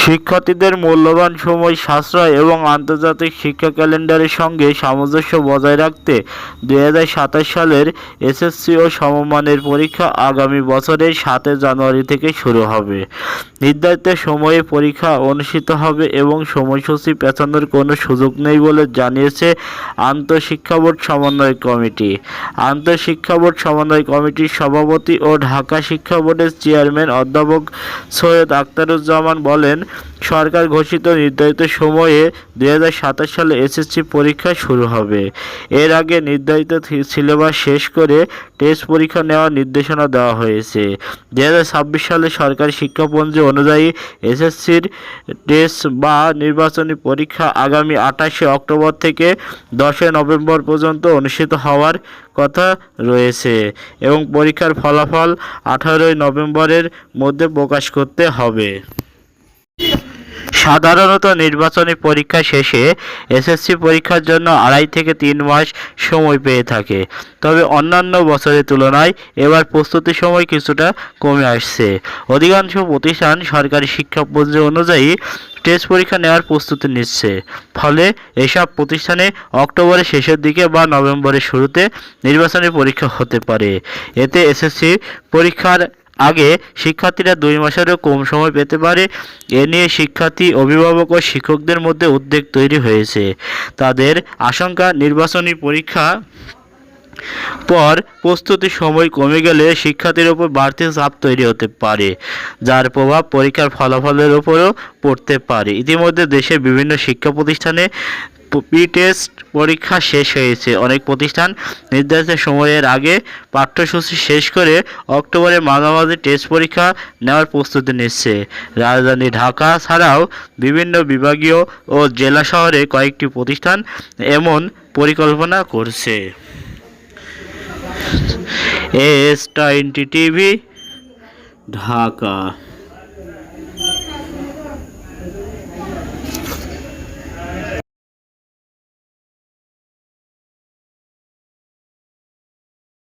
শিক্ষার্থীদের মূল্যবান সময় সাশ্রয় এবং আন্তর্জাতিক শিক্ষা ক্যালেন্ডারের সঙ্গে সামঞ্জস্য বজায় রাখতে ২০২৭ সালের এসএসসি ও সমমানের পরীক্ষা আগামী বছরের ৭ জানুয়ারি থেকে শুরু হবে। নির্ধারিত সময়ে পরীক্ষা অনুষ্ঠিত হবে এবং সময়সূচি পেছানোর কোনো সুযোগ নেই বলে জানিয়েছে আন্তঃশিক্ষা বোর্ড সমন্বয় কমিটি। আন্তঃশিক্ষা বোর্ড সমন্বয় কমিটির সভাপতি ও ঢাকা শিক্ষা বোর্ডের চেয়ারম্যান অধ্যাপক সৈয়দ আখতারুজ্জামান বলেন, সরকার ঘোষিত নির্ধারিত সময়ে ২০২৭ সালে এসএসসি পরীক্ষা শুরু হবে। এর আগে নির্ধারিত সিলেবাস শেষ করে টেস্ট পরীক্ষা নেওয়ার নির্দেশনা দেওয়া হয়েছে। ২০২৬ সালে সরকারি শিক্ষাপঞ্জি অনুযায়ী এসএসসির টেস্ট বা নির্বাচনী পরীক্ষা আগামী ২৮শে অক্টোবর থেকে ১০ নভেম্বর পর্যন্ত অনুষ্ঠিত হওয়ার কথা রয়েছে এবং পরীক্ষার ফলাফল ১৮ নভেম্বরের মধ্যে প্রকাশ করতে হবে। সাধারণত নির্বাচনী পরীক্ষা শেষে এসএসসি পরীক্ষার জন্য ২.৫ থেকে ৩ মাস সময় পেয়ে থাকে। তবে অন্যান্য বছরের তুলনায় এবার প্রস্তুতির সময় কিছুটা কমে আসছে। অধিকাংশ প্রতিষ্ঠান সরকারি শিক্ষাপঞ্জি অনুযায়ী টেস্ট পরীক্ষা নেওয়ার প্রস্তুতি নিচ্ছে। ফলে এসব প্রতিষ্ঠানে অক্টোবরের শেষের দিকে বা নভেম্বরের শুরুতে নির্বাচনী পরীক্ষা হতে পারে। এতে এসএসসি পরীক্ষার আগে শিক্ষার্থীরা ২ মাসেরও কম সময় পেতে পারে। এ নিয়ে শিক্ষার্থী, অভিভাবক ও শিক্ষকদের মধ্যে উদ্বেগ তৈরি হয়েছে। তাদের আশঙ্কা, নির্বাচনী পরীক্ষা পর প্রস্তুতির সময় কমে গেলে শিক্ষার্থীর ওপর বাড়তি চাপ তৈরি হতে পারে, যার প্রভাব পরীক্ষার ফলাফলের ওপরও পড়তে পারে। ইতিমধ্যে দেশের বিভিন্ন শিক্ষা প্রতিষ্ঠানে প্রি-টেস্ট পরীক্ষা শেষ হয়েছে। অনেক প্রতিষ্ঠান নির্ধারিত সময়ের আগে পাঠ্যসূচি শেষ করে অক্টোবরের মাঝামাঝি টেস্ট পরীক্ষা নেওয়ার প্রস্তুতি নিচ্ছে। রাজধানী ঢাকা ছাড়াও বিভিন্ন বিভাগীয় ও জেলা শহরে কয়েকটি প্রতিষ্ঠান এমন পরিকল্পনা করছে। AS20 TV, Dhaka.